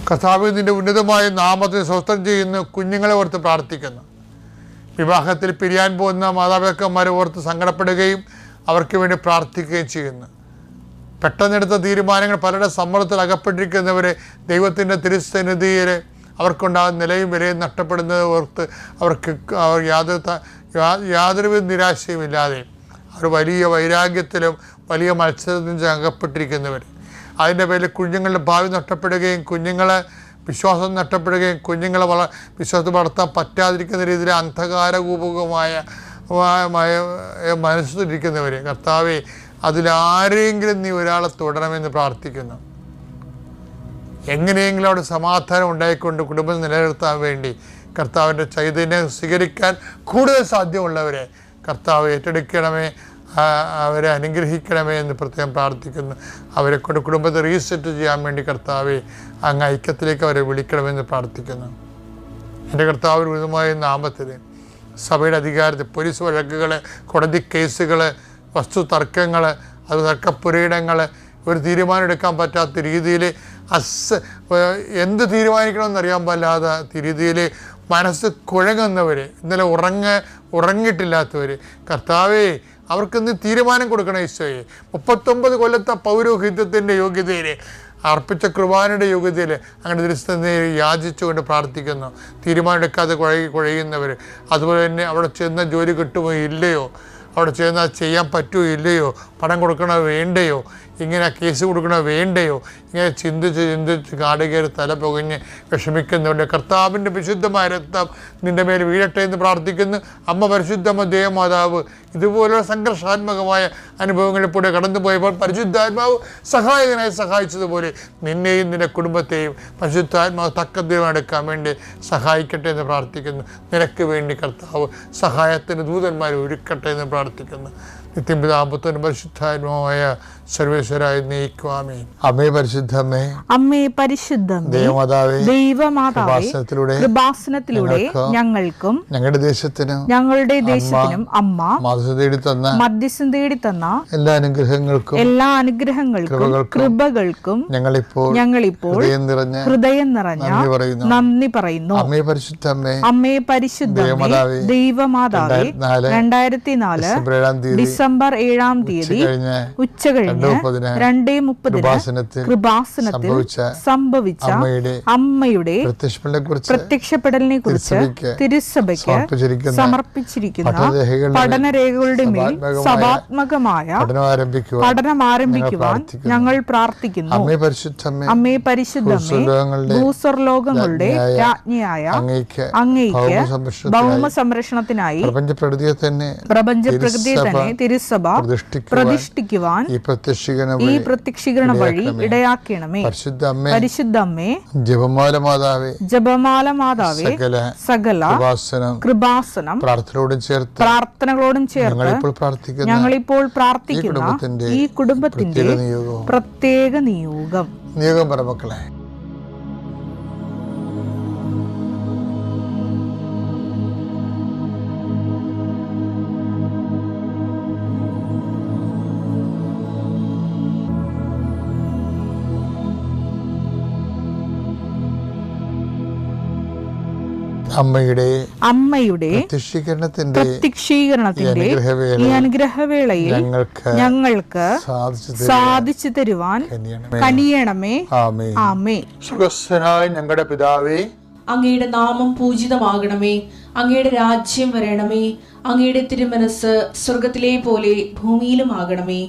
കർത്താവേ, നിന്റെ ഉന്നതമായ നാമത്തെ സ്വസ്ഥം ചെയ്യുന്നു. കുഞ്ഞുങ്ങളെ ഓർത്ത് പ്രാർത്ഥിക്കുന്നു. വിവാഹത്തിൽ പിരിയാൻ പോകുന്ന മാതാപിതാക്കന്മാരെ ഓർത്ത് സങ്കടപ്പെടുകയും അവർക്ക് വേണ്ടി പ്രാർത്ഥിക്കുകയും ചെയ്യുന്നു. പെട്ടെന്നെടുത്ത തീരുമാനങ്ങൾ പലരുടെ സമ്മർദ്ദത്തിൽ അകപ്പെട്ടിരിക്കുന്നവരെ ദൈവത്തിൻ്റെ തിരുസന്നിധിയിൽ അവർക്കുണ്ടാകുന്ന നിലയും വിലയും നഷ്ടപ്പെടുന്നത് ഓർത്ത് അവർക്ക് യാതൊരുവിധ നിരാശയുമില്ലാതെ അവർ വലിയ വൈരാഗ്യത്തിലും വലിയ മത്സരത്തിലും അകപ്പെട്ടിരിക്കുന്നവർ, അതിൻ്റെ പേരിൽ കുഞ്ഞുങ്ങളുടെ ഭാവി നഷ്ടപ്പെടുകയും കുഞ്ഞുങ്ങളെ വിശ്വാസം നഷ്ടപ്പെടുകയും കുഞ്ഞുങ്ങളെ വിശ്വാസം വളർത്താൻ പറ്റാതിരിക്കുന്ന രീതിയിൽ അന്ധകാരകൂപകമായ മനസ്സിലിരിക്കുന്നവർ, കർത്താവെ, അതിലാരെങ്കിലും നീ ഒരാളെ തുടരണമെന്ന് പ്രാർത്ഥിക്കുന്നു. എങ്ങനെയെങ്കിലും അവിടെ സമാധാനം ഉണ്ടായിക്കൊണ്ട് കുടുംബം നിലനിർത്താൻ വേണ്ടി കർത്താവിൻ്റെ ചൈതന്യം സ്വീകരിക്കാൻ കൂടുതൽ സാധ്യമുള്ളവരെ കർത്താവ് ഏറ്റെടുക്കണമേ, അവരെ അനുഗ്രഹിക്കണമേ എന്ന് പ്രത്യേകം പ്രാർത്ഥിക്കുന്നു. അവരെ കൊണ്ട് കുടുംബത്തെ റീസെറ്റ് ചെയ്യാൻ വേണ്ടി കർത്താവെ അങ്ങ് ഐക്യത്തിലേക്ക് അവരെ വിളിക്കണമെന്ന് പ്രാർത്ഥിക്കുന്നു. എൻ്റെ കർത്താവ് ഉന്നതമായ നാമത്തിൽ സഭയുടെ അധികാരത്തിൽ പോലീസ് വഴക്കുകൾ, കോടതി കേസുകൾ, വസ്തു തർക്കങ്ങൾ, അത് തർക്കപ്പുരയിടങ്ങൾ, ഒരു തീരുമാനം എടുക്കാൻ പറ്റാത്ത രീതിയിൽ എന്ത് തീരുമാനിക്കണമെന്നറിയാൻ പാടില്ലാത്ത രീതിയിൽ മനസ്സ് കുഴങ്ങുന്നവർ, ഇന്നലെ ഉറങ്ങിയിട്ടില്ലാത്തവർ, കർത്താവേ, അവർക്കിന്ന് തീരുമാനം കൊടുക്കണം. ഈശോയെ, 39 കൊല്ലത്തെ പൗരോഹിത്യത്തിൻ്റെ യോഗ്യതയിൽ, അർപ്പിച്ച കുർബാനയുടെ യോഗ്യതയിൽ അങ്ങനെ തിരുസന്നിധിയെ യാചിച്ചുകൊണ്ട് പ്രാർത്ഥിക്കുന്നു. തീരുമാനം എടുക്കാതെ കുഴയുന്നവർ, അതുപോലെ തന്നെ അവിടെ ചെന്ന ജോലി കിട്ടുമോ ഇല്ലയോ, അവിടെ ചെന്നാൽ ചെയ്യാൻ പറ്റുമോ ഇല്ലയോ, പണം കൊടുക്കണോ വേണ്ടയോ, ഇങ്ങനെ കേസ് കൊടുക്കണോ വേണ്ടയോ, ഇങ്ങനെ ചിന്തിച്ച് കാടുകയറി തല പുകഞ്ഞ് വിഷമിക്കുന്നവരുടെ കർത്താവിൻ്റെ വിശുദ്ധമായ രക്തം നിൻ്റെ മേൽ വീഴട്ടെ എന്ന് പ്രാർത്ഥിക്കുന്നു. അമ്മ പരിശുദ്ധമ്മ ദേവമാതാവ് ഇതുപോലുള്ള സംഘർഷാത്മകമായ അനുഭവങ്ങളിൽ കൂടെ കടന്നുപോയപ്പോൾ പരിശുദ്ധാത്മാവ് സഹായകനായി സഹായിച്ചതുപോലെ നിന്നെയും നിൻ്റെ കുടുംബത്തെയും പരിശുദ്ധാത്മാവ് തക്കത്തിലും എടുക്കാൻ വേണ്ടി സഹായിക്കട്ടെ എന്ന് പ്രാർത്ഥിക്കുന്നു. നിനക്ക് വേണ്ടി കർത്താവ് സഹായത്തിന് ദൂതന്മാരെ ഒരുക്കട്ടെ എന്ന് പ്രാർത്ഥിക്കുന്നു. നിത്യപിതാപുത്രനും പരിശുദ്ധാത്മാവായ സർവേശ്വരായ നീക്കുവാമേ. അമ്മേ പരിശുദ്ധമ്മേ, അമ്മേ പരിശുദ്ധമ്മേ, ദൈവമാതാവേ, കൃപാസനത്തിലൂടെ ഞങ്ങൾക്കും ഞങ്ങളുടെ ദേശത്തിനും അമ്മ മധ്യസ്ഥം തേടി തന്ന എല്ലാ അനുഗ്രഹങ്ങൾക്കും കൃപകൾക്കും ഞങ്ങളിപ്പോൾ ഹൃദയം നിറഞ്ഞ നന്ദി പറയുന്നു. അമ്മേ പരിശുദ്ധമ്മേ, ദൈവമാതാവേ, 2004 ഡിസംബർ 7-ാം തീയതി ഉച്ചകഴിഞ്ഞ് 2:30 കൃപാസനത്തിൽ സംഭവിച്ച അമ്മയുടെ പ്രത്യക്ഷപ്പെടലിനെ കുറിച്ച് തിരുസഭയ്ക്ക് സമർപ്പിച്ചിരിക്കുന്ന പഠനരേഖകളുടെ മേൽ സഭാത്മകമായ പഠനം ആരംഭിക്കുവാൻ ഞങ്ങൾ പ്രാർത്ഥിക്കുന്നു. അമ്മേ പരിശുദ്ധമ്മേ, ഭൂസ്വർലോകങ്ങളുടെ രാജ്ഞിയായ അങ്ങയ്ക്ക് ഭൗമ സംരക്ഷണത്തിനായി പ്രപഞ്ചപ്രകൃതിയെ തന്നെ തിരുസഭ പ്രതിഷ്ഠിക്കുവാൻ ഈ പ്രത്യക്ഷീകരണ വഴി ഇടയാക്കണമേ. പരിശുദ്ധമ്മേ, ജപമാല മാതാവേ, സകല കൃപാസനം പ്രാർത്ഥനകളോടും ചേർത്ത് ഞങ്ങളിപ്പോൾ പ്രാർത്ഥിക്കുന്ന ഈ കുടുംബത്തിന്റെ പ്രത്യേക നിയോഗം പറമക്കളെ. അമ്മയുടെ പ്രത്യക്ഷീകരണത്തിന്റെ ഈ അനുഗ്രഹവേളയിൽ ഞങ്ങൾക്ക് സാധിച്ചു തരുവാൻ കനിയണമേ. ആമേൻ. സുഖസ്ഥനായ ഞങ്ങളുടെ പിതാവേ, അങ്ങയുടെ നാമം പൂജിതമാകണമേ. അങ്ങയുടെ രാജ്യം വരണമേ. അങ്ങയുടെ തിരുമനസ് സ്വർഗത്തിലെ പോലെ ഭൂമിയിലുമാകണമേ.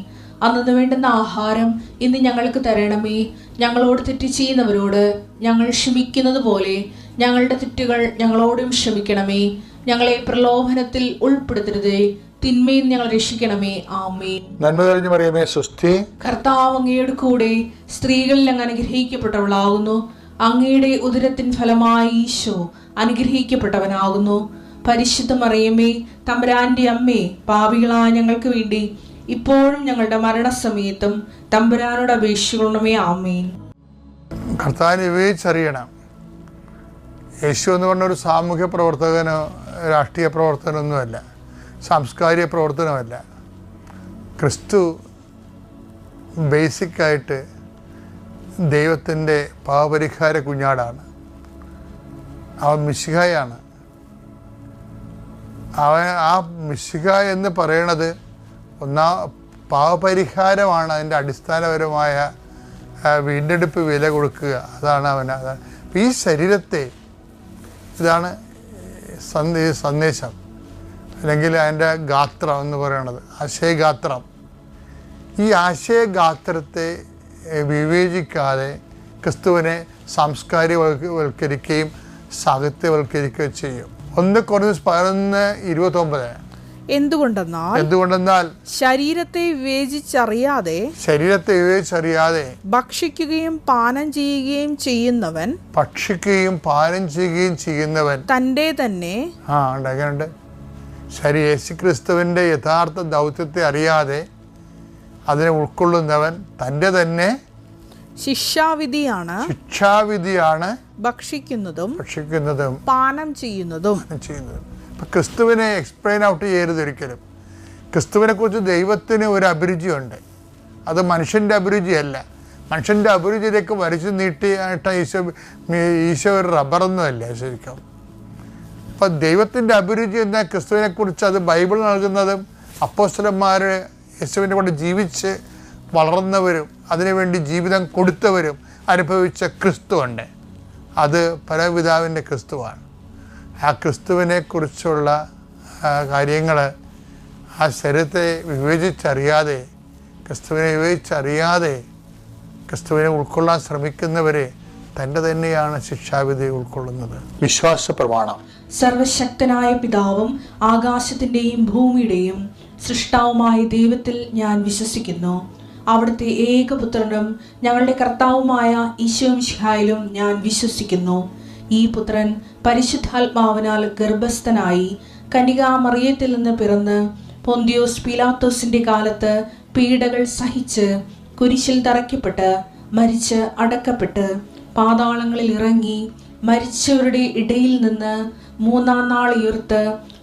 അന്നു വേണ്ടുന്ന ആഹാരം ഇന്ന് ഞങ്ങൾക്ക് തരണമേ. ഞങ്ങളോട് തെറ്റ് ചെയ്യുന്നവരോട് ഞങ്ങൾ ക്ഷമിക്കുന്നത് പോലെ ഞങ്ങളുടെ തെറ്റുകൾ ഞങ്ങളോടും ക്ഷമിക്കണമേ. ഞങ്ങളെ പ്രലോഭനത്തിൽ ഉൾപ്പെടുത്തരുതേ, തിന്മയിൽ ഞങ്ങൾ രക്ഷിക്കണമേ. ആമേൻ. നന്മ നിറഞ്ഞ മറിയമേ, സ്വസ്തി. കർത്താവ് അങ്ങയുടെ കൂടെ സ്ത്രീകളിൽ അങ്ങ് അനുഗ്രഹിക്കപ്പെട്ടവളാകുന്നു. അങ്ങയുടെ ഉദരത്തിൻ ഫലമായി ഈശോ അനുഗ്രഹിക്കപ്പെട്ടവനാകുന്നു. പരിശുദ്ധ മറിയമേ, തമ്പുരാന്റെ അമ്മേ, പാപികളായ ഞങ്ങൾക്ക് വേണ്ടി ഇപ്പോഴും ഞങ്ങളുടെ മരണസമയത്തും തമ്പുരാനോട് അപേക്ഷിക്കണമേ. ആമേൻ. കർത്താവിനെ വിവേചിച്ചറിയണം. യേശു എന്ന് പറഞ്ഞൊരു സാമൂഹ്യ പ്രവർത്തകനോ രാഷ്ട്രീയ പ്രവർത്തനമൊന്നുമല്ല, സാംസ്കാരിക പ്രവർത്തനമല്ല. ക്രിസ്തു ബേസിക്കായിട്ട് ദൈവത്തിൻ്റെ പാപപരിഹാര കുഞ്ഞാടാണ്. അവൻ മിശിഹായാണ്. അവൻ ആ മിശിഹ എന്ന് പറയണത് പാപപരിഹാരമാണ്. അതിൻ്റെ അടിസ്ഥാനപരമായ വീണ്ടെടുപ്പ് വില കൊടുക്കുക, അതാണ് അതാണ്. അപ്പം ഈ ശരീരത്തെ, ഇതാണ് സന്ദേശം, അല്ലെങ്കിൽ അതിൻ്റെ ഗാത്രം എന്ന് പറയുന്നത്, ആശയഗാത്രം. ഈ ആശയഗാത്രത്തെ വിവേചിക്കാതെ ക്രിസ്തുവിനെ സംസ്കാരവൽക്കരിക്കുകയും സാഹിത്യവൽക്കരിക്കുകയും ചെയ്യും. 1 Corinthians 11:29. എന്തുകൊണ്ടെന്നാൽ ശരീരത്തെ വിവേചിച്ചറിയാതെ ഭക്ഷിക്കുകയും പാനം ചെയ്യുകയും ചെയ്യുന്നവൻ തൻ്റെ തന്നെ അങ്ങനെയുണ്ട്. യേശുക്രിസ്തുവിൻ്റെ യഥാർത്ഥ ദൗത്യത്തെ അറിയാതെ അതിനെ ഉൾക്കൊള്ളുന്നവൻ തൻ്റെ തന്നെ ശിക്ഷാവിധിയാണ് ഭക്ഷിക്കുന്നതും പാനം ചെയ്യുന്നതും. ഇപ്പം ക്രിസ്തുവിനെ എക്സ്പ്ലെയിൻ ഔട്ട് ചെയ്യരുത് ഒരിക്കലും. ക്രിസ്തുവിനെ കുറിച്ച് ദൈവത്തിന് ഒരു അഭിരുചിയുണ്ട്. അത് മനുഷ്യൻ്റെ അഭിരുചിയല്ല. മനുഷ്യൻ്റെ അഭിരുചിയിലേക്ക് വലിച്ചു നീട്ടിയായിട്ട് ഈശോ ഒരു റബ്ബറൊന്നുമല്ല ശരിക്കും. അപ്പം ദൈവത്തിൻ്റെ അഭിരുചി എന്ന ക്രിസ്തുവിനെ കുറിച്ച് അത് ബൈബിൾ നൽകുന്നതും അപ്പോസ്തലന്മാർ യേശുവിനെ കൊണ്ട് ജീവിച്ച് വളർന്നവരും അതിനുവേണ്ടി ജീവിതം കൊടുത്തവരും അനുഭവിച്ച ക്രിസ്തുവുണ്ട്. അത് പരപിതാവിൻ്റെ ക്രിസ്തുവാണ്. ആ ക്രിസ്തുവിനെ കുറിച്ചുള്ള കാര്യങ്ങൾ ആ ശരീരത്തെ വിവേചിച്ചറിയാതെ ക്രിസ്തുവിനെ ഉൾക്കൊള്ളാൻ ശ്രമിക്കുന്നവരെ തൻ്റെ തന്നെയാണ് ശിക്ഷാവിധി ഉൾക്കൊള്ളുന്നത്. വിശ്വാസ പ്രമാണം. സർവശക്തനായ പിതാവും ആകാശത്തിൻ്റെയും ഭൂമിയുടെയും സൃഷ്ടാവുമായ ദൈവത്തിൽ ഞാൻ വിശ്വസിക്കുന്നു. അവിടുത്തെ ഏകപുത്രനും ഞങ്ങളുടെ കർത്താവുമായ ഈശോ മിശിഹായിലും ഞാൻ വിശ്വസിക്കുന്നു. ഈ പുത്രൻ പരിശുദ്ധാത്മാവിനാൽ ഗർഭസ്ഥനായി കന്യകാമറിയത്തിൽ നിന്ന് പിറന്ന് പൊന്തിയോസ് പീലാത്തോസിന്റെ കാലത്ത് പീഡകൾ സഹിച്ച് കുരിശിൽ തറയ്ക്കപ്പെട്ട് മരിച്ച് അടക്കപ്പെട്ട് പാതാളങ്ങളിൽ ഇറങ്ങി മരിച്ചവരുടെ ഇടയിൽ നിന്ന് 3-ാം നാൾ ഉയർത്ത്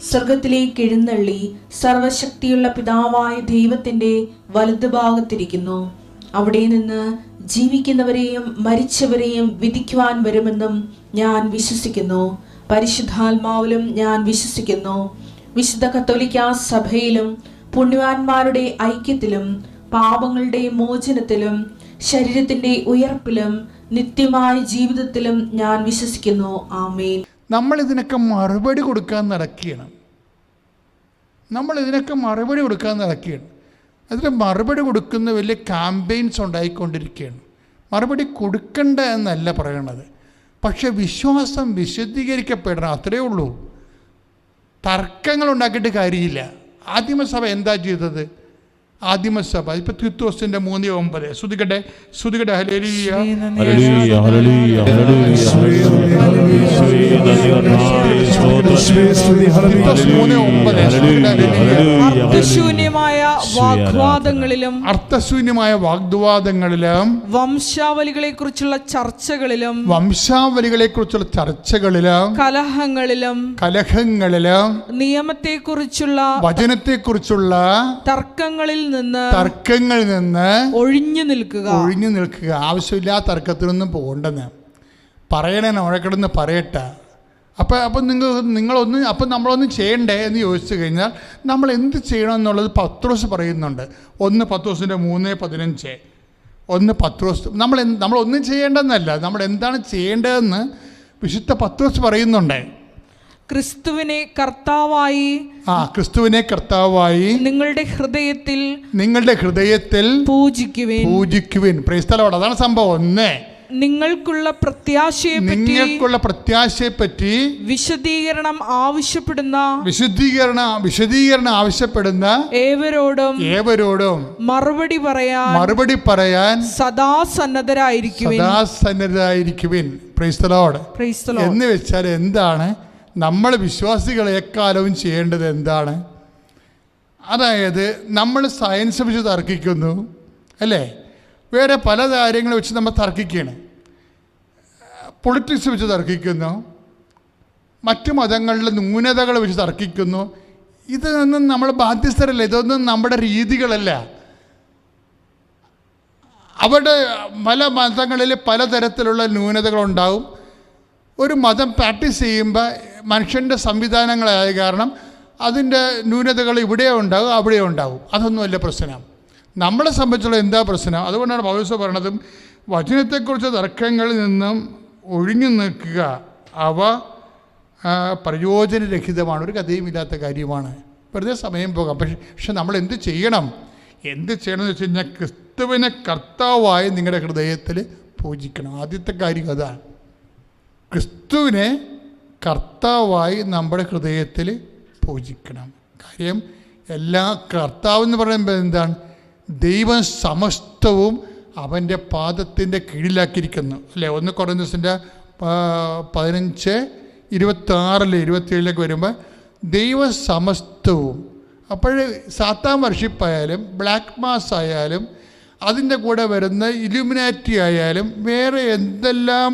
സ്വർഗത്തിലേക്ക് എഴുന്നള്ളി സർവശക്തിയുള്ള പിതാവായ ദൈവത്തിന്റെ വലതുഭാഗത്തിരിക്കുന്നു. അവിടെ നിന്ന് ജീവിക്കുന്നവരെയും മരിച്ചവരെയും വിധിക്കുവാൻ വരുമെന്നും ഞാൻ വിശ്വസിക്കുന്നു. പരിശുദ്ധാത്മാവിലും ഞാൻ വിശ്വസിക്കുന്നു. വിശുദ്ധ കത്തോലിക്കാ സഭയിലും പുണ്യവാന്മാരുടെ ഐക്യത്തിലും പാപങ്ങളുടെ മോചനത്തിലും ശരീരത്തിന്റെ ഉയർപ്പിലും നിത്യമായ ജീവിതത്തിലും ഞാൻ വിശ്വസിക്കുന്നു. ആമേൻ. നമ്മൾ ഇതിനൊക്കെ മറുപടി കൊടുക്കാൻ നടക്കുകയാണ്. അതിന് മറുപടി കൊടുക്കുന്ന വലിയ ക്യാമ്പയിൻസ് ഉണ്ടായിക്കൊണ്ടിരിക്കുകയാണ്. മറുപടി കൊടുക്കണ്ട എന്നല്ല പറയണത്, പക്ഷെ വിശ്വാസം വിശുദ്ധീകരിക്കപ്പെടണം, അത്രയേ ഉള്ളൂ. തർക്കങ്ങൾ ഉണ്ടാക്കിയിട്ട് കാര്യമില്ല. ആദിമസഭ എന്താ ചെയ്തത്? ആദിമസഭ ഇപ്പൊ തീത്തോസിന്റെ 3:9 ശ്രുതികട്ടെ ഹല്ലേലൂയ ഹല്ലേലൂയ ഹല്ലേലൂയ അർത്ഥശൂന്യമായ വാഗ്വാദങ്ങളിലും വംശാവലികളെ കുറിച്ചുള്ള ചർച്ചകളിലും കലഹങ്ങളിലും നിയമത്തെക്കുറിച്ചുള്ള വചനത്തെക്കുറിച്ചുള്ള തർക്കങ്ങളിൽ നിന്ന് ഒഴിഞ്ഞു നിൽക്കുക. ആവശ്യമില്ലാത്ത തർക്കത്തിനൊന്നും പോകണ്ടെന്ന് പറയണേ, നമ്മളെക്കിടന്ന് പറയട്ടെ. അപ്പം നമ്മളൊന്നും ചെയ്യണ്ടേ എന്ന് ചോദിച്ചു കഴിഞ്ഞാൽ നമ്മൾ എന്ത് ചെയ്യണം എന്നുള്ളത് പത്രോസ് പറയുന്നുണ്ട്. 1 പത്രോസിൻ്റെ 3:15. 1 പത്രോസ് നമ്മളൊന്നും ചെയ്യേണ്ടെന്നല്ല, നമ്മൾ എന്താണ് ചെയ്യേണ്ടതെന്ന് വിശുദ്ധ പത്രോസ് പറയുന്നുണ്ട്. ക്രിസ്തുവിനെ കർത്താവായി നിങ്ങളുടെ ഹൃദയത്തിൽ പൂജിക്കുവിൻ. Praise the Lord. അതാണ് സംഭവം. 1 നിങ്ങൾക്കുള്ള പ്രത്യാശയെപ്പറ്റി വിശദീകരണം ആവശ്യപ്പെടുന്ന ഏവരോടും മറുപടി പറയാൻ സദാ സന്നദ്ധരായിരിക്കുവിൻ. Praise the Lord. എന്ന് വെച്ചാൽ എന്താണ് നമ്മൾ വിശ്വാസികളെക്കാലവും ചെയ്യേണ്ടത്? എന്താണ്? അതായത് നമ്മൾ സയൻസ് വെച്ച് തർക്കിക്കുന്നു, അല്ലേ? വേറെ പല കാര്യങ്ങൾ വെച്ച് നമ്മൾ തർക്കിക്കുകയാണ്. പൊളിറ്റിക്സ് വെച്ച് തർക്കിക്കുന്നു, മറ്റു മതങ്ങളിലെ ന്യൂനതകൾ വെച്ച് തർക്കിക്കുന്നു. ഇതൊന്നും നമ്മൾ ബാധ്യസ്ഥരല്ല, ഇതൊന്നും നമ്മുടെ രീതികളല്ല. അവിടെ പല മതങ്ങളിൽ പലതരത്തിലുള്ള ന്യൂനതകളുണ്ടാവും. ഒരു മതം പ്രാക്ടീസ് ചെയ്യുമ്പോൾ മനുഷ്യൻ്റെ സംവിധാനങ്ങളായ കാരണം അതിൻ്റെ ന്യൂനതകൾ ഇവിടെ ഉണ്ടാകും, അവിടെ ഉണ്ടാകും. അതൊന്നും അല്ല പ്രശ്നം. നമ്മളെ സംബന്ധിച്ചുള്ള എന്താ പ്രശ്നം? അതുകൊണ്ടാണ് പൗലോസ് പറയുന്നതും വചനത്തെക്കുറിച്ച് തർക്കങ്ങളിൽ നിന്നും ഒഴിഞ്ഞു നിൽക്കുക. അവ പ്രയോജനരഹിതമാണ്, ഒരു കഥയുമില്ലാത്ത കാര്യമാണ്, വെറുതെ സമയം പോകാം. പക്ഷെ നമ്മൾ എന്ത് ചെയ്യണം എന്ന് വെച്ച് കഴിഞ്ഞാൽ ക്രിസ്തുവിനെ കർത്താവായി നിങ്ങളുടെ ഹൃദയത്തിൽ പൂജിക്കണം. ആദ്യത്തെ കാര്യം അതാണ്. ക്രിസ്തുവിനെ കർത്താവായി നമ്മുടെ ഹൃദയത്തിൽ പൂജിക്കണം. കാര്യം എല്ലാ കർത്താവ് എന്ന് പറയുമ്പോൾ എന്താണ്? ദൈവം സമസ്തവും അവൻ്റെ പാദത്തിൻ്റെ കീഴിലാക്കിയിരിക്കുന്നു അല്ലേ? 1 കൊരിന്ത്യസിൻ്റെ 15:26-27 വരുമ്പോൾ ദൈവ സമസ്തവും. അപ്പോൾ സാത്താൻ വർഷിപ്പായാലും ബ്ലാക്ക് മാസ് ആയാലും അതിൻ്റെ കൂടെ വരുന്ന ഇലുമിനാറ്റി ആയാലും വേറെ എന്തെല്ലാം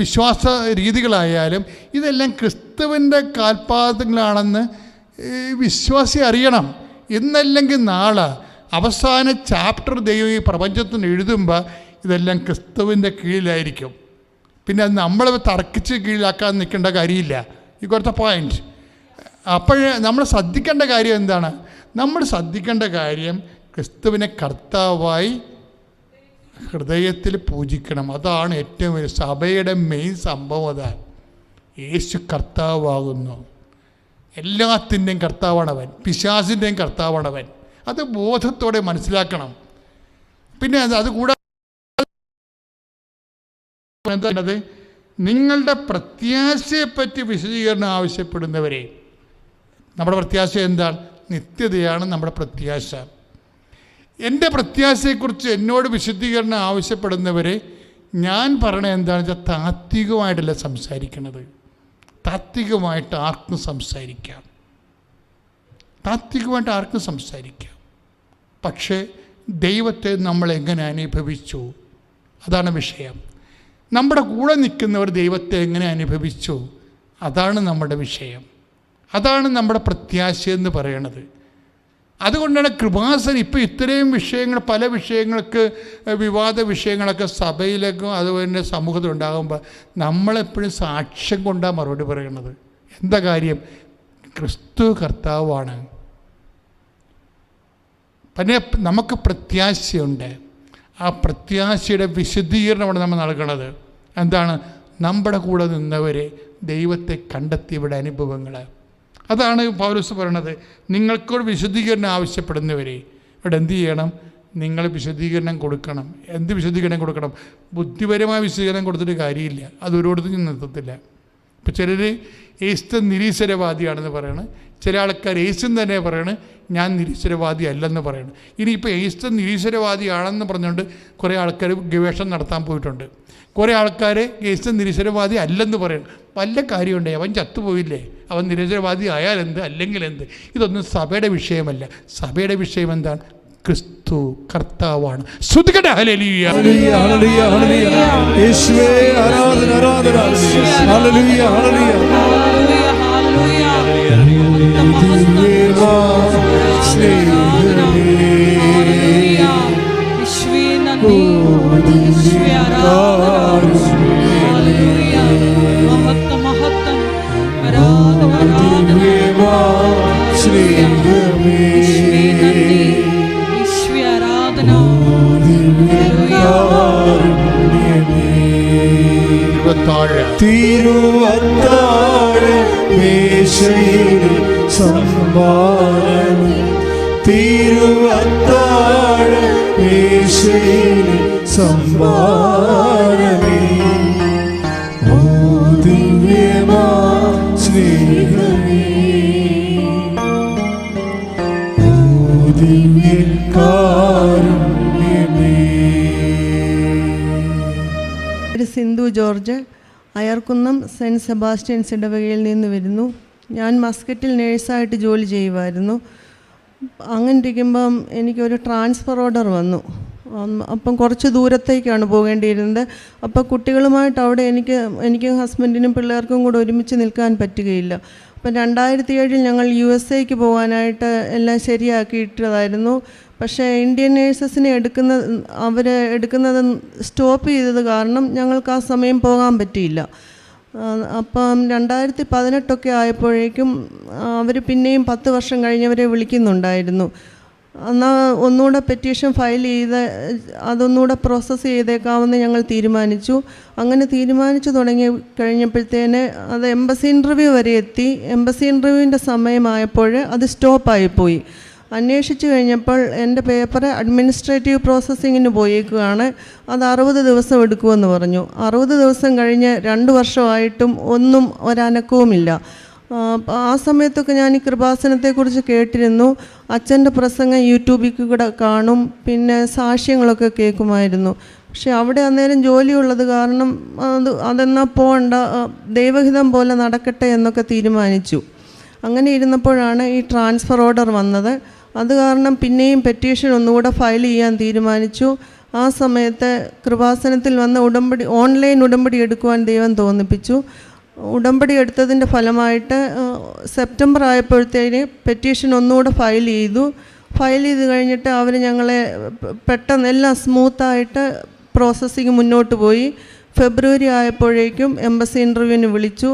വിശ്വാസ രീതികളായാലും ഇതെല്ലാം ക്രിസ്തുവിൻ്റെ കാൽപാദങ്ങളാണെന്ന് വിശ്വാസി അറിയണം. ഇന്നല്ലെങ്കിൽ നാളെ അവസാന ചാപ്റ്റർ ദൈവം ഈ പ്രപഞ്ചത്തിന് എഴുതുമ്പോൾ ഇതെല്ലാം ക്രിസ്തുവിൻ്റെ കീഴിലായിരിക്കും. പിന്നെ അത് നമ്മൾ തർക്കിച്ച് കീഴിലാക്കാൻ നിൽക്കേണ്ട കാര്യമില്ല. ഈ കുറച്ച് പോയിൻറ്റ്. അപ്പോൾ നമ്മൾ ശ്രദ്ധിക്കേണ്ട കാര്യം എന്താണ്? നമ്മൾ ശ്രദ്ധിക്കേണ്ട കാര്യം ക്രിസ്തുവിനെ കർത്താവായി ഹൃദയത്തിൽ പൂജിക്കണം. അതാണ് ഏറ്റവും വലിയ സഭയുടെ മെയിൻ സംഭവം. അതാണ് യേശു കർത്താവാകുന്നു. എല്ലാത്തിൻ്റെയും കർത്താവാണവൻ, പിശാചിൻ്റെയും കർത്താവാണവൻ. അത് ബോധത്തോടെ മനസ്സിലാക്കണം. പിന്നെ അതുകൂടാതെ എന്താണത്? നിങ്ങളുടെ പ്രത്യാശയെപ്പറ്റി വിശദീകരണം ആവശ്യപ്പെടുന്നവരെ, നമ്മുടെ പ്രത്യാശ എന്താണ്? നിത്യതയാണ് നമ്മുടെ പ്രത്യാശ. എൻ്റെ പ്രത്യാശയെക്കുറിച്ച് എന്നോട് വിശദീകരണം ആവശ്യപ്പെടുന്നവരെ ഞാൻ പറയണത് എന്താണെന്ന് വെച്ചാൽ താത്വികമായിട്ടല്ല സംസാരിക്കണത്. താത്വികമായിട്ട് ആർക്കും സംസാരിക്കാം, താത്വികമായിട്ട് ആർക്കും സംസാരിക്കാം. പക്ഷേ ദൈവത്തെ നമ്മൾ എങ്ങനെ അനുഭവിച്ചു, അതാണ് വിഷയം. നമ്മുടെ കൂടെ നിൽക്കുന്നവർ ദൈവത്തെ എങ്ങനെ അനുഭവിച്ചു, അതാണ് നമ്മുടെ വിഷയം. അതാണ് നമ്മുടെ പ്രത്യാശ എന്ന് പറയണത്. അതുകൊണ്ടാണ് കൃപാസനം ഇപ്പോൾ ഇത്രയും വിഷയങ്ങൾ, പല വിഷയങ്ങൾക്ക് വിവാദ വിഷയങ്ങളൊക്കെ സഭയിലേക്കും അതുപോലെ സമൂഹത്തിലുണ്ടാകുമ്പോൾ നമ്മളെപ്പോഴും സാക്ഷ്യം കൊണ്ടാണ് മറുപടി പറയണത്. എന്താ കാര്യം? ക്രിസ്തു കർത്താവാണ്. പിന്നെ നമുക്ക് പ്രത്യാശയുണ്ട്. ആ പ്രത്യാശയുടെ വിശദീകരണമാണ് നമ്മൾ നൽകണത്. എന്താണ്? നമ്മുടെ കൂടെ നിന്നവരെ ദൈവത്തെ കണ്ടെത്തിയവരുടെ അനുഭവങ്ങൾ. അതാണ് പൗലോസ് പറയണത്. നിങ്ങൾക്കൊരു വിശദീകരണം ആവശ്യപ്പെടുന്നവരെ ഇവിടെ എന്ത് ചെയ്യണം? നിങ്ങൾ വിശദീകരണം കൊടുക്കണം. എന്ത് വിശദീകരണം കൊടുക്കണം? ബുദ്ധിപരമായ വിശദീകരണം കൊടുത്തിട്ട് കാര്യമില്ല, അത് ഒരിടത്തും നിർത്തത്തില്ല. ഇപ്പോൾ ചിലർ യേശു നിരീശ്വരവാദിയാണെന്ന് പറയണം, ചില ആൾക്കാർ യേശുൻ തന്നെ പറയണം ഞാൻ നിരീശ്വരവാദി അല്ലെന്ന് പറയണം. ഇനിയിപ്പോൾ യേശു നിരീശ്വരവാദിയാണെന്ന് പറഞ്ഞുകൊണ്ട് കുറേ ആൾക്കാർ ഗവേഷണം നടത്താൻ പോയിട്ടുണ്ട്. കുറേ ആൾക്കാർ യേശു നിരീശ്വരവാദി അല്ലെന്ന് പറയണം. വല്ല കാര്യമുണ്ടേ? അവൻ ചത്തുപോയില്ലേ? അവൻ നിരീശ്വരവാദി ആയാൽ എന്ത്, അല്ലെങ്കിൽ എന്ത്? ഇതൊന്നും സഭയുടെ വിഷയമല്ല. സഭയുടെ വിഷയം എന്താണ്? ക്രിസ്തു കർത്താവാണ്. ശ്രുതികട്ടെ ഹല്ലേലൂയ, ഹല്ലേലൂയ, ഹല്ലേലൂയ, ഹല്ലേലൂയ. യേശുവേ ആരാധന, ആരാധന. Hallelujah, hallelujah, hallelujah, hallelujah. യേശുവേ നന്ദി, യേശുവേ ആരാധന. ഹല്ലേലൂയ, മഹത്വം, മഹത്വം, ആരാധന, ആരാധന. യേശുവേ നന്ദി, യേശുവേ ആരാധന. തിരുവത്താഴ മേശയിൽ സംഭാരം, തിരുവത്താഴ മേശയിൽ സംഭാരമേ, ഓ ദിവ്യമാ സ്നേഹമേ, ഓ ദിവ്യകാരുണ്യമേ. Sindhu George, Ayarkunnam Saint Sebastian's ഇടവകയിൽ നിന്ന് വരുന്നു. ഞാൻ മസ്കറ്റിൽ നേഴ്സായിട്ട് ജോലി ചെയ്യുമായിരുന്നു. അങ്ങനെ ഇരിക്കുമ്പം എനിക്കൊരു ട്രാൻസ്ഫർ ഓർഡർ വന്നു. അപ്പം കുറച്ച് ദൂരത്തേക്കാണ് പോകേണ്ടിയിരുന്നത്. അപ്പോൾ കുട്ടികളുമായിട്ട് അവിടെ എനിക്കും ഹസ്ബൻഡിനും പിള്ളേർക്കും കൂടെ ഒരുമിച്ച് നിൽക്കാൻ പറ്റുകയില്ല. അപ്പം 2007 ഞങ്ങൾ USA പോകാനായിട്ട് എല്ലാം ശരിയാക്കിയിട്ടതായിരുന്നു. പക്ഷേ ഇന്ത്യൻ നേഴ്സസിനെ എടുക്കുന്നത് സ്റ്റോപ്പ് ചെയ്തത് കാരണം ഞങ്ങൾക്ക് ആ സമയം പോകാൻ പറ്റിയില്ല. അപ്പം 2018 ആയപ്പോഴേക്കും അവർ പിന്നെയും 10 വർഷം കഴിഞ്ഞവരെ വിളിക്കുന്നുണ്ടായിരുന്നു. എന്നാൽ ഒന്നുകൂടെ പെറ്റീഷൻ ഫയൽ ചെയ്ത് അതൊന്നുകൂടെ പ്രോസസ്സ് ചെയ്തേക്കാമെന്ന് ഞങ്ങൾ തീരുമാനിച്ചു. അങ്ങനെ തീരുമാനിച്ചു തുടങ്ങി കഴിഞ്ഞപ്പോഴത്തേന് അത് എംബസി ഇൻ്റർവ്യൂ വരെ എത്തി. എംബസി ഇൻ്റർവ്യൂവിൻ്റെ സമയമായപ്പോൾ അത് സ്റ്റോപ്പായിപ്പോയി. അന്വേഷിച്ച് കഴിഞ്ഞപ്പോൾ എൻ്റെ പേപ്പർ അഡ്മിനിസ്ട്രേറ്റീവ് പ്രോസസ്സിങ്ങിന് പോയേക്കുകയാണ്, അത് 60 ദിവസം എടുക്കുമെന്ന് പറഞ്ഞു. 60 ദിവസം കഴിഞ്ഞ് 2 വർഷമായിട്ടും ഒന്നും ഒരനക്കവുമില്ല. ആ സമയത്തൊക്കെ ഞാൻ ഈ കൃപാസനത്തെക്കുറിച്ച് കേട്ടിരുന്നു. അച്ഛൻ്റെ പ്രസംഗം യൂട്യൂബിൽ കൂടെ കാണും, പിന്നെ സാക്ഷ്യങ്ങളൊക്കെ കേൾക്കുമായിരുന്നു. പക്ഷെ അവിടെ അന്നേരം ജോലിയുള്ളത് കാരണം അതെന്നാൽ പോകണ്ട, ദൈവഹിതം പോലെ നടക്കട്ടെ എന്നൊക്കെ തീരുമാനിച്ചു. അങ്ങനെ ഇരുന്നപ്പോഴാണ് ഈ ട്രാൻസ്ഫർ ഓർഡർ വന്നത്. അത് കാരണം പിന്നെയും പെറ്റീഷൻ ഒന്നുകൂടെ ഫയൽ ചെയ്യാൻ തീരുമാനിച്ചു. ആ സമയത്ത് കൃപാസനത്തിൽ വന്ന ഓൺലൈൻ ഉടമ്പടി എടുക്കുവാൻ ദൈവം തോന്നിപ്പിച്ചു. ഉടമ്പടി എടുത്തതിൻ്റെ ഫലമായിട്ട് സെപ്റ്റംബർ ആയപ്പോഴത്തേന് പെറ്റീഷൻ ഒന്നുകൂടെ ഫയൽ ചെയ്തു. ഫയൽ ചെയ്ത് കഴിഞ്ഞിട്ട് അവർ ഞങ്ങളെ പെട്ടെന്ന് എല്ലാം സ്മൂത്തായിട്ട് പ്രോസസ്സിങ് മുന്നോട്ട് പോയി. ഫെബ്രുവരി ആയപ്പോഴേക്കും എംബസി ഇൻ്റർവ്യൂവിന് വിളിച്ചു.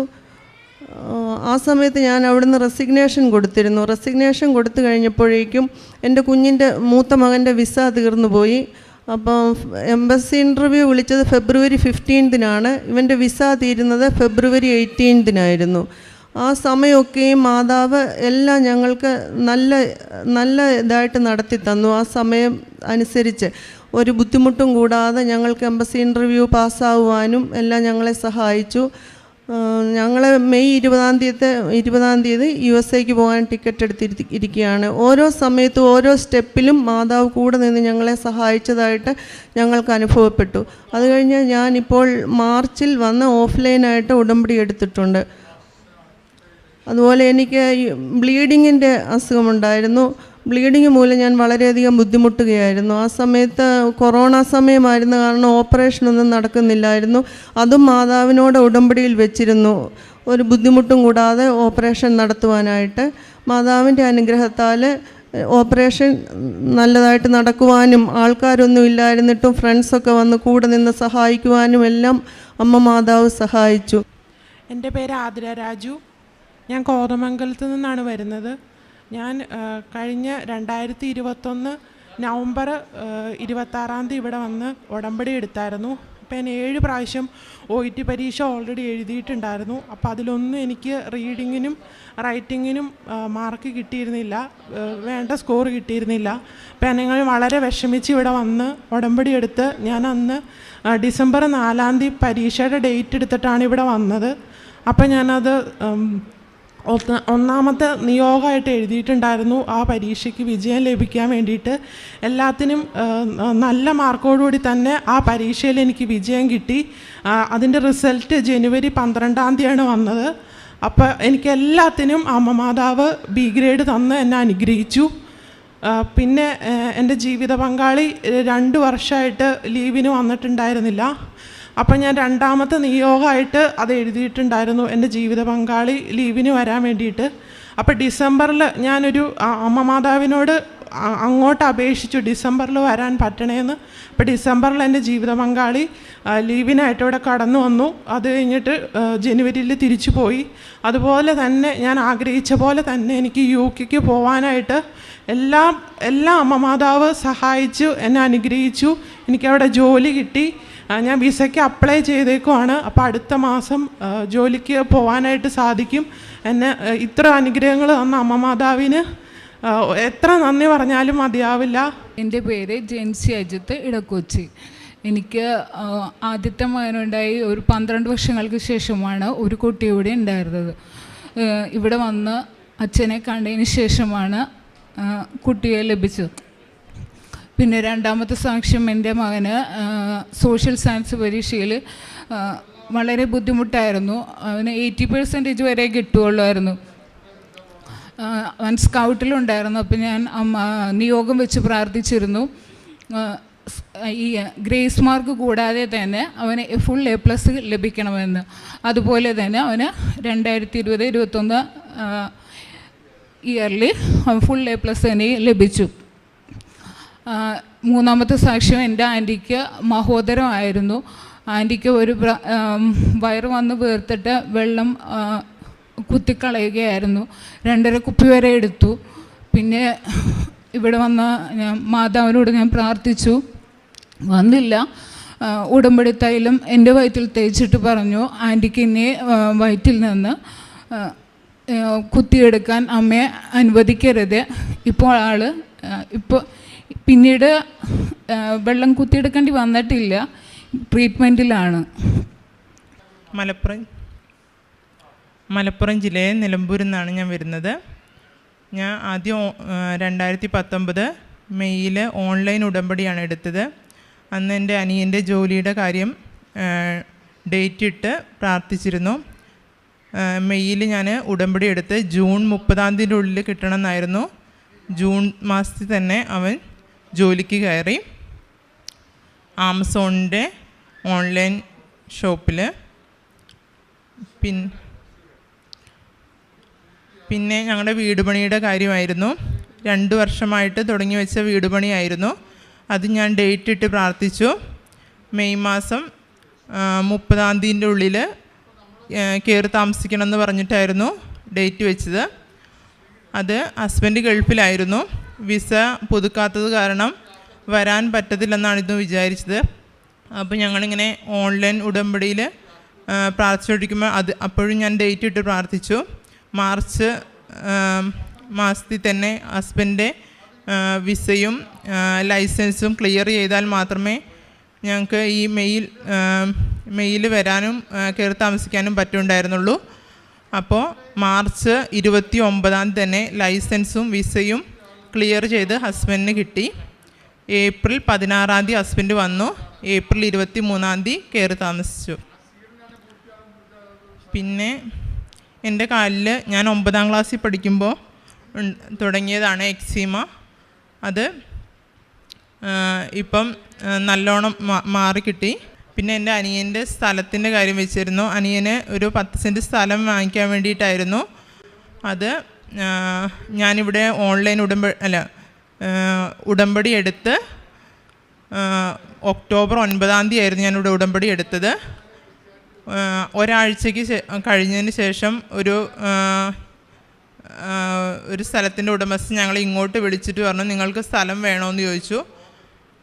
ആ സമയത്ത് ഞാൻ അവിടുന്ന് റെസിഗ്നേഷൻ കൊടുത്തിരുന്നു. റെസിഗ്നേഷൻ കൊടുത്തു കഴിഞ്ഞപ്പോഴേക്കും എൻ്റെ കുഞ്ഞിൻ്റെ മൂത്ത മകൻ്റെ വിസ തീർന്നു പോയി. അപ്പം എംബസി ഇൻ്റർവ്യൂ വിളിച്ചത് ഫെബ്രുവരി 15 ഇവൻ്റെ വിസ തീരുന്നത് ഫെബ്രുവരി 18 ആ സമയമൊക്കെയും മാതാവ് എല്ലാം ഞങ്ങൾക്ക് നല്ല ഇതായിട്ട് നടത്തി തന്നു. ആ സമയം അനുസരിച്ച് ഒരു ബുദ്ധിമുട്ടും കൂടാതെ ഞങ്ങൾക്ക് എംബസി ഇൻ്റർവ്യൂ പാസ്സാവുവാനും എല്ലാം ഞങ്ങളെ സഹായിച്ചു. ഞങ്ങൾ മെയ് 20 USA പോകാൻ ടിക്കറ്റ് എടുത്തിരിക്കുകയാണ്. ഓരോ സമയത്തും ഓരോ സ്റ്റെപ്പിലും മാതാവ് കൂടെ നിന്ന് ഞങ്ങളെ സഹായിച്ചതായിട്ട് ഞങ്ങൾക്ക് അനുഭവപ്പെട്ടു. അത് കഴിഞ്ഞ് ഞാനിപ്പോൾ മാർച്ചിൽ വന്ന് ഓഫ്ലൈനായിട്ട് ഉടമ്പടി എടുത്തിട്ടുണ്ട്. അതുപോലെ എനിക്ക് ബ്ലീഡിങ്ങിൻ്റെ അസുഖമുണ്ടായിരുന്നു. ബ്ലീഡിങ് മൂലം ഞാൻ വളരെയധികം ബുദ്ധിമുട്ടുകയായിരുന്നു. ആ സമയത്ത് കൊറോണ സമയമായിരുന്ന കാരണം ഓപ്പറേഷനൊന്നും നടക്കുന്നില്ലായിരുന്നു. അതും മാതാവിനോട് ഉടമ്പടിയിൽ വെച്ചിരുന്നു, ഒരു ബുദ്ധിമുട്ടും കൂടാതെ ഓപ്പറേഷൻ നടത്തുവാനായിട്ട്. മാതാവിൻ്റെ അനുഗ്രഹത്താൽ ഓപ്പറേഷൻ നല്ലതായിട്ട് നടക്കുവാനും ആൾക്കാരൊന്നും ഇല്ലായിരുന്നിട്ടും ഫ്രണ്ട്സൊക്കെ വന്ന് കൂടെ നിന്ന് സഹായിക്കുവാനും എല്ലാം അമ്മ മാതാവ് സഹായിച്ചു. എൻ്റെ പേര് ആതിര രാജു. ഞാൻ കോതമംഗലത്ത് നിന്നാണ് വരുന്നത്. ഞാൻ കഴിഞ്ഞ 2021 നവംബർ 26 ഇവിടെ വന്ന് ഉടമ്പടി എടുത്തായിരുന്നു. അപ്പോൾ ഞാൻ 7 പ്രാവശ്യം OET പരീക്ഷ ഓൾറെഡി എഴുതിയിട്ടുണ്ടായിരുന്നു. അപ്പോൾ അതിലൊന്നും എനിക്ക് റീഡിങ്ങിനും റൈറ്റിങ്ങിനും മാർക്ക് കിട്ടിയിരുന്നില്ല, വേണ്ട സ്കോർ കിട്ടിയിരുന്നില്ല. അപ്പോൾ ഞങ്ങൾ വളരെ വിഷമിച്ച് ഇവിടെ വന്ന് ഉടമ്പടി എടുത്ത് ഞാൻ അന്ന് ഡിസംബർ 4 പരീക്ഷയുടെ ഡേറ്റ് എടുത്തിട്ടാണ് ഇവിടെ വന്നത്. അപ്പോൾ ഞാനത് ഒന്നാമത്തെ നിയോഗമായിട്ട് എഴുതിയിട്ടുണ്ടായിരുന്നു ആ പരീക്ഷയ്ക്ക് വിജയം ലഭിക്കാൻ വേണ്ടിയിട്ട്. എല്ലാത്തിനും നല്ല മാർക്കോടുകൂടി തന്നെ ആ പരീക്ഷയിൽ എനിക്ക് വിജയം കിട്ടി. അതിൻ്റെ റിസൾട്ട് ജനുവരി 12 വന്നത്. അപ്പോൾ എനിക്ക് എല്ലാത്തിനും അമ്മ മാതാവ് B ഗ്രേഡ് തന്ന് എന്നെ അനുഗ്രഹിച്ചു. പിന്നെ എൻ്റെ ജീവിത പങ്കാളി 2 വർഷമായിട്ട് ലീവിന് വന്നിട്ടുണ്ടായിരുന്നില്ല. അപ്പം ഞാൻ രണ്ടാമത്തെ നിയോഗമായിട്ട് അത് എഴുതിയിട്ടുണ്ടായിരുന്നു, എൻ്റെ ജീവിത പങ്കാളി ലീവിന് വരാൻ വേണ്ടിയിട്ട്. അപ്പോൾ ഡിസംബറിൽ ഞാനൊരു അമ്മ മാതാവിനോട് അങ്ങോട്ട് അപേക്ഷിച്ചു ഡിസംബറിൽ വരാൻ പറ്റണേന്ന്. അപ്പോൾ ഡിസംബറിൽ എൻ്റെ ജീവിത പങ്കാളി ലീവിനായിട്ട് ഇവിടെ കടന്നു വന്നു. അത് കഴിഞ്ഞിട്ട് ജനുവരിയിൽ തിരിച്ചു പോയി. അതുപോലെ തന്നെ ഞാൻ ആഗ്രഹിച്ച പോലെ തന്നെ എനിക്ക് UK പോകാനായിട്ട് എല്ലാ അമ്മ മാതാവ് സഹായിച്ചു, എന്നെ അനുഗ്രഹിച്ചു. എനിക്കവിടെ ജോലി കിട്ടി. ഞാൻ വിസയ്ക്ക് അപ്ലൈ ചെയ്തേക്കുവാണ്. അപ്പോൾ അടുത്ത മാസം ജോലിക്ക് പോകാനായിട്ട് സാധിക്കും. എന്നെ ഇത്ര അനുഗ്രഹങ്ങൾ തന്ന അമ്മ മാതാവിന് എത്ര നന്ദി പറഞ്ഞാലും മതിയാവില്ല. എൻ്റെ പേര് ജെൻസി അജിത്ത്, ഇടക്കൊച്ചി. എനിക്ക് ആദ്യത്തെ മകനുണ്ടായി ഒരു 12 വർഷങ്ങൾക്ക് ശേഷമാണ് ഒരു കുട്ടി കൂടി ഉണ്ടായിരുന്നത്. ഇവിടെ വന്ന് അച്ഛനെ കണ്ടതിന് ശേഷമാണ് കുട്ടിയെ ലഭിച്ചത്. പിന്നെ രണ്ടാമത്തെ സാക്ഷ്യം, എൻ്റെ മകന് സോഷ്യൽ സയൻസ് പരീക്ഷയിൽ വളരെ ബുദ്ധിമുട്ടായിരുന്നു. അവന് 80% വരെ കിട്ടുകയുള്ളായിരുന്നു. അവൻ സ്കൗട്ടിലുണ്ടായിരുന്നു. അപ്പോൾ ഞാൻ നിയോഗം വെച്ച് പ്രാർത്ഥിച്ചിരുന്നു ഈ ഗ്രേസ് മാർക്ക് കൂടാതെ തന്നെ അവന് ഫുൾ A+ ലഭിക്കണമെന്ന്. അതുപോലെ തന്നെ അവന് 2020-21 ഇയർലി ഫുൾ A+ തന്നെ ലഭിച്ചു. മൂന്നാമത്തെ സാക്ഷ്യം എൻ്റെ ആൻറ്റിക്ക് മഹോദരമായിരുന്നു. ആൻറ്റിക്ക് ഒരു വയറ് വന്ന് വീർത്തിട്ട് വെള്ളം കുത്തിക്കളയുകയായിരുന്നു. 2.5 കുപ്പി വരെ എടുത്തു. പിന്നെ ഇവിടെ വന്ന മാതാവിനോട് ഞാൻ പ്രാർത്ഥിച്ചു, വന്നില്ല. ഉടമ്പടി തൈലം എൻ്റെ വയറ്റിൽ തേച്ചിട്ട് പറഞ്ഞു, ആൻറ്റിക്ക് ഇനി വയറ്റിൽ നിന്ന് കുത്തിയെടുക്കാൻ അമ്മയെ അനുവദിക്കരുത്. ഇപ്പോൾ പിന്നീട് വെള്ളം കുത്തിയെടുക്കേണ്ടി വന്നിട്ടില്ല, ട്രീറ്റ്മെൻറ്റിലാണ്. മലപ്പുറം ജില്ലയിൽ നിലമ്പൂരിൽ നിന്നാണ് ഞാൻ വരുന്നത്. ഞാൻ ആദ്യം 2019 മെയ്യിൽ ഓൺലൈൻ ഉടമ്പടിയാണ് എടുത്തത്. അന്ന് എൻ്റെ അനിയൻ്റെ ജോലിയുടെ കാര്യം ഡേറ്റ് ഇട്ട് പ്രാർത്ഥിച്ചിരുന്നു. മെയ്യിൽ ഞാൻ ഉടമ്പടി എടുത്ത് ജൂൺ 30 ഉള്ളിൽ കിട്ടണമെന്നായിരുന്നു. ജൂൺ മാസത്തിൽ തന്നെ അവൻ ജോലിക്ക് കയറി. ആമസോണിൻ്റെ ഓൺലൈൻ ഷോപ്പിൽ. പിന്നെ ഞങ്ങളുടെ വീട് പണിയുടെ കാര്യമായിരുന്നു. 2 വർഷമായിട്ട് തുടങ്ങി വെച്ച വീട് പണിയായിരുന്നു. അത് ഞാൻ ഡേറ്റ് ഇട്ട് പ്രാർത്ഥിച്ചു. മെയ് മാസം 30 ഉള്ളിൽ കയറി താമസിക്കണമെന്ന് പറഞ്ഞിട്ടായിരുന്നു ഡേറ്റ് വെച്ചത്. അത് ഹസ്ബൻഡ് ഗൾഫിലായിരുന്നു. വിസ പുതുക്കാത്തത് കാരണം വരാൻ പറ്റത്തില്ലെന്നാണ് ഇത് വിചാരിച്ചത്. അപ്പോൾ ഞങ്ങളിങ്ങനെ ഓൺലൈൻ ഉടമ്പടിയിൽ പ്രാർത്ഥിച്ചുകൊണ്ടിരിക്കുമ്പോൾ അപ്പോഴും ഞാൻ ഡേറ്റ് ഇട്ട് പ്രാർത്ഥിച്ചു. മാർച്ച് മാസത്തിൽ തന്നെ ഹസ്ബൻഡിൻ്റെ വിസയും ലൈസൻസും ക്ലിയർ ചെയ്താൽ മാത്രമേ ഞങ്ങൾക്ക് ഈ മെയ്യിൽ വരാനും കയറി താമസിക്കാനും പറ്റുണ്ടായിരുന്നുള്ളൂ. അപ്പോൾ മാർച്ച് 29 തന്നെ ലൈസൻസും വിസയും ക്ലിയർ ചെയ്ത് ഹസ്ബൻഡിന് കിട്ടി. ഏപ്രിൽ 16 ഹസ്ബൻഡ് വന്നു. ഏപ്രിൽ 23 കയറി താമസിച്ചു. പിന്നെ എൻ്റെ കാലിൽ ഞാൻ 9ാം ക്ലാസ്സിൽ പഠിക്കുമ്പോൾ തുടങ്ങിയതാണ് എക്സീമ. അത് ഇപ്പം നല്ലോണം മാറിക്കിട്ടി. പിന്നെ എൻ്റെ അനിയൻ്റെ സ്ഥലത്തിൻ്റെ കാര്യം വെച്ചിരുന്നു. അനിയന് ഒരു 10 സെൻറ്റ് സ്ഥലം വാങ്ങിക്കാൻ വേണ്ടിയിട്ടായിരുന്നു. അത് ഞാനിവിടെ ഓൺലൈൻ ഉടമ്പടി എടുത്ത് ഒക്ടോബർ 9 ആയിരുന്നു ഞാനിവിടെ ഉടമ്പടി എടുത്തത്. ഒരാഴ്ചയ്ക്ക് കഴിഞ്ഞതിന് ശേഷം ഒരു സ്ഥലത്തിൻ്റെ ഉടമസ്ഥൻ ഞങ്ങൾ ഇങ്ങോട്ട് വിളിച്ചിട്ട് പറഞ്ഞു, നിങ്ങൾക്ക് സ്ഥലം വേണമെന്ന് ചോദിച്ചു.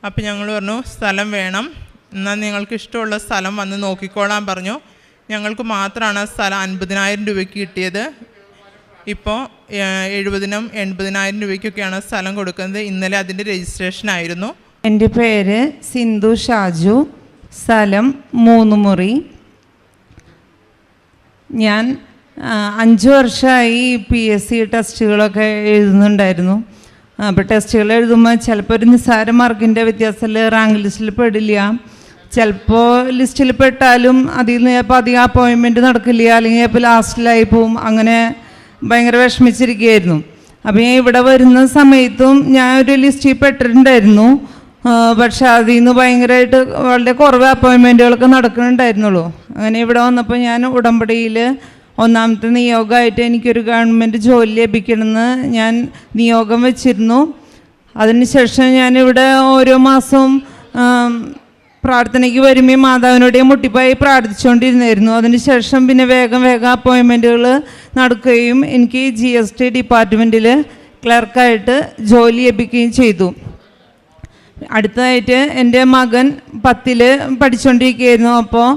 അപ്പോൾ ഞങ്ങൾ പറഞ്ഞു സ്ഥലം വേണം, എന്നാൽ നിങ്ങൾക്ക് ഇഷ്ടമുള്ള സ്ഥലം വന്ന് നോക്കിക്കോളാൻ പറഞ്ഞു. ഞങ്ങൾക്ക് മാത്രമാണ് ആ സ്ഥലം 50,000 രൂപയ്ക്ക് കിട്ടിയത്. ഇപ്പോൾ 70,000 80,000 രൂപയ്ക്കൊക്കെയാണ് സ്ഥലം കൊടുക്കുന്നത്. ഇന്നലെ അതിൻ്റെ രജിസ്ട്രേഷൻ ആയിരുന്നു. എൻ്റെ പേര് സിന്ധു ഷാജു, സ്ഥലം 3 മുറി. ഞാൻ 5 വർഷമായി PSC ടെസ്റ്റുകളൊക്കെ എഴുതുന്നുണ്ടായിരുന്നു. അപ്പോൾ ടെസ്റ്റുകൾ എഴുതുമ്പോൾ ചിലപ്പോൾ ഒരു നിസ്സാര മാർക്കിൻ്റെ വ്യത്യാസത്തിൽ റാങ്ക് ലിസ്റ്റിൽ പെടില്ല. ചിലപ്പോൾ ലിസ്റ്റിൽ പെട്ടാലും അതിൽ നിന്ന് ചിലപ്പോൾ അധികം അപ്പോയിൻമെൻറ്റ് നടക്കില്ല, അല്ലെങ്കിൽ ചിലപ്പോൾ ലാസ്റ്റിലായി പോവും. അങ്ങനെ ഭയങ്കര വിഷമിച്ചിരിക്കുകയായിരുന്നു. അപ്പോൾ ഞാൻ ഇവിടെ വരുന്ന സമയത്തും ഞാൻ ഒരു ലിസ്റ്റിൽ പെട്ടിട്ടുണ്ടായിരുന്നു. പക്ഷെ അതിൽ നിന്ന് ഭയങ്കരമായിട്ട് വളരെ കുറവ് അപ്പോയിൻമെൻറ്റുകളൊക്കെ നടക്കുന്നുണ്ടായിരുന്നുള്ളൂ. അങ്ങനെ ഇവിടെ വന്നപ്പോൾ ഞാൻ ഉടമ്പടിയിൽ 1ാമത്തെ നിയോഗമായിട്ട് എനിക്കൊരു ഗവൺമെൻറ് ജോലി ലഭിക്കണമെന്ന് ഞാൻ നിയോഗം വെച്ചിരുന്നു. അതിനുശേഷം ഞാനിവിടെ ഓരോ മാസവും പ്രാർത്ഥനയ്ക്ക് വരുമ്പോൾ മാതാവിനോട് മുട്ടിപ്പായി പ്രാർത്ഥിച്ചുകൊണ്ടിരുന്നായിരുന്നു. അതിനുശേഷം പിന്നെ വേഗം അപ്പോയിൻമെൻറ്റുകൾ നടക്കുകയും എനിക്ക് GST ഡിപ്പാർട്ട്മെൻറ്റിൽ ക്ലർക്കായിട്ട് ജോലി ലഭിക്കുകയും ചെയ്തു. അടുത്തതായിട്ട് എൻ്റെ മകൻ 10ൽ പഠിച്ചുകൊണ്ടിരിക്കുകയായിരുന്നു. അപ്പോൾ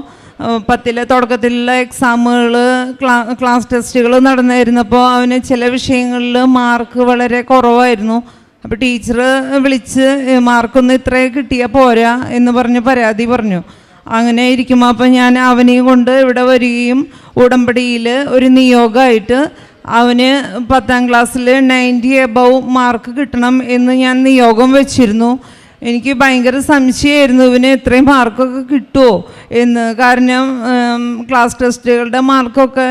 10ലെ തുടക്കത്തിലുള്ള എക്സാമുകൾ ക്ലാസ് ടെസ്റ്റുകൾ നടന്നായിരുന്നപ്പോൾ അവന് ചില വിഷയങ്ങളിൽ മാർക്ക് വളരെ കുറവായിരുന്നു. അപ്പോൾ ടീച്ചർ വിളിച്ച് മാർക്കൊന്നും ഇത്രയും കിട്ടിയാൽ പോരാ എന്ന് പറഞ്ഞ് പരാതി പറഞ്ഞു. അങ്ങനെ ഇരിക്കുമ്പോൾ അപ്പോൾ ഞാൻ അവനെയും കൊണ്ട് ഇവിടെ വരികയും ഉടമ്പടിയിൽ ഒരു നിയോഗമായിട്ട് അവന് 10ാം ക്ലാസ്സിൽ 90 എബവ് മാർക്ക് കിട്ടണം എന്ന് ഞാൻ നിയോഗം വെച്ചിരുന്നു. എനിക്ക് ഭയങ്കര സംശയമായിരുന്നു ഇവന് ഇത്രയും മാർക്കൊക്കെ കിട്ടുമോ എന്ന്. കാരണം ക്ലാസ് ടെസ്റ്റുകളുടെ മാർക്കൊക്കെ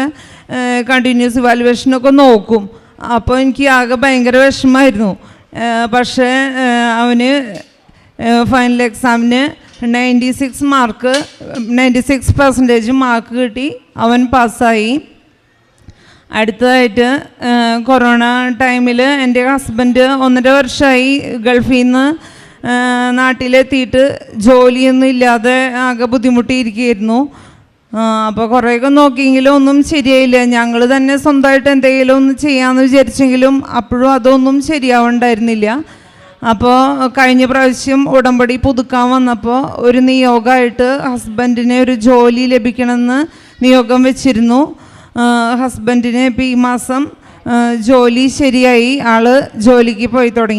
കണ്ടിന്യൂസ് ഇവാലുവേഷനൊക്കെ നോക്കും. അപ്പോൾ എനിക്ക് ആകെ ഭയങ്കര വിഷമമായിരുന്നു. പക്ഷേ അവന് ഫൈനൽ എക്സാമിന് 96% മാർക്ക് കിട്ടി. അവൻ പാസ്സായി. അടുത്തതായിട്ട് കൊറോണ ടൈമിൽ എൻ്റെ ഹസ്ബൻഡ് 1.5 വർഷമായി ഗൾഫിൽ നിന്ന് നാട്ടിലെത്തിയിട്ട് ജോലിയൊന്നും ഇല്ലാതെ ആകെ ബുദ്ധിമുട്ടിയിരിക്കുകയായിരുന്നു. അപ്പോൾ കുറേയൊക്കെ നോക്കിയെങ്കിലും ഒന്നും ശരിയായില്ല. ഞങ്ങൾ തന്നെ സ്വന്തമായിട്ട് എന്തെങ്കിലും ഒന്ന് ചെയ്യാമെന്ന് വിചാരിച്ചെങ്കിലും അപ്പോഴും അതൊന്നും ശരിയാവുണ്ടായിരുന്നില്ല. അപ്പോൾ കഴിഞ്ഞ പ്രാവശ്യം ഉടമ്പടി പുതുക്കാൻ വന്നപ്പോൾ ഒരു നിയോഗമായിട്ട് ഹസ്ബൻഡിന് ഒരു ജോലി ലഭിക്കണമെന്ന് നിയോഗം വെച്ചിരുന്നു. ഹസ്ബൻഡിന് ഇപ്പോൾ ഈ മാസം ജോലി ശരിയായി, ആൾ ജോലിക്ക് പോയി തുടങ്ങി.